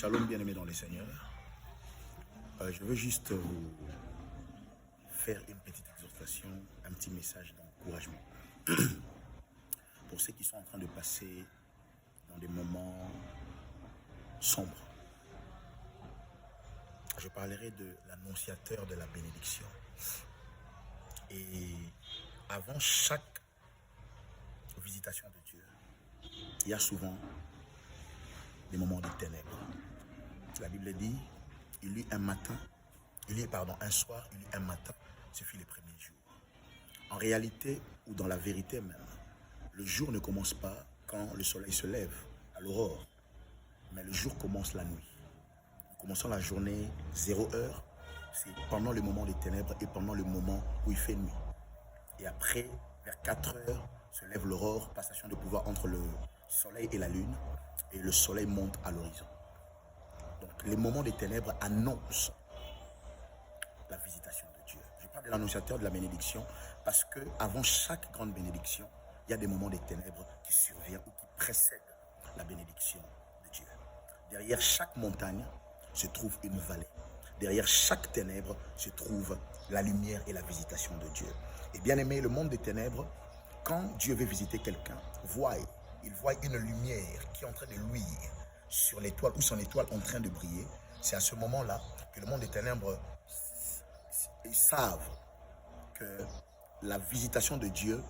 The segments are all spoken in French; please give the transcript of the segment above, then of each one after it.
Shalom bien-aimés dans les Seigneurs. Je veux juste vous faire une petite exhortation, un petit message d'encouragement. Pour ceux qui sont en train de passer dans des moments sombres. Je parlerai de l'annonciateur de la bénédiction. Et avant chaque visitation de Dieu, il y a souvent des moments de ténèbres. La Bible dit, un soir, il eut un matin, ce fut les premiers jours. En réalité, ou dans la vérité même, le jour ne commence pas quand le soleil se lève, à l'aurore, mais le jour commence la nuit. Nous commençons la journée 0 heure, c'est pendant le moment des ténèbres et pendant le moment où il fait nuit. Et après, vers 4 heures, se lève l'aurore, passation de pouvoir entre le soleil et la lune, et le soleil monte à l'horizon. Donc, les moments des ténèbres annoncent la visitation de Dieu. Je parle de l'annonciateur de la bénédiction parce que avant chaque grande bénédiction, il y a des moments des ténèbres qui surviennent ou qui précèdent la bénédiction de Dieu. Derrière chaque montagne se trouve une vallée. Derrière chaque ténèbre se trouve la lumière et la visitation de Dieu. Et bien aimé, le monde des ténèbres, quand Dieu veut visiter quelqu'un, il voit une lumière qui est en train de luire sur l'étoile ou son étoile en train de briller. C'est à ce moment-là que le monde des ténèbres, ils savent que la visitation de Dieu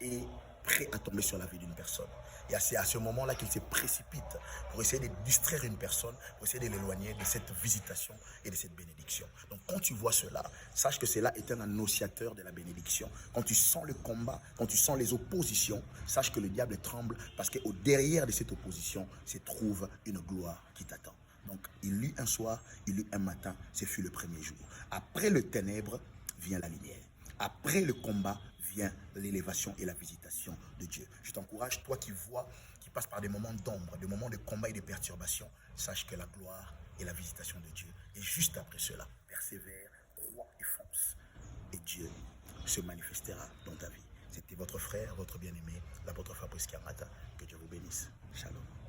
est prêt à tomber sur la vie d'une personne. Et c'est à ce moment-là qu'il se précipite pour essayer de distraire une personne, pour essayer de l'éloigner de cette visitation et de cette bénédiction. Donc quand tu vois cela, sache que cela est un annonciateur de la bénédiction. Quand tu sens le combat, quand tu sens les oppositions, sache que le diable tremble parce qu'au derrière de cette opposition se trouve une gloire qui t'attend. Donc il eut un soir, il eut un matin, ce fut le premier jour. Après le ténèbre vient la lumière. Après le combat vient l'élévation et la visitation de Dieu. Je t'encourage, toi qui vois, qui passes par des moments d'ombre, des moments de combat et de perturbation, sache que la gloire et la visitation de Dieu. Et juste après cela, persévère, crois et fonce. Et Dieu se manifestera dans ta vie. C'était votre frère, votre bien-aimé, l'apôtre Fabrice Kiamata. Que Dieu vous bénisse. Shalom.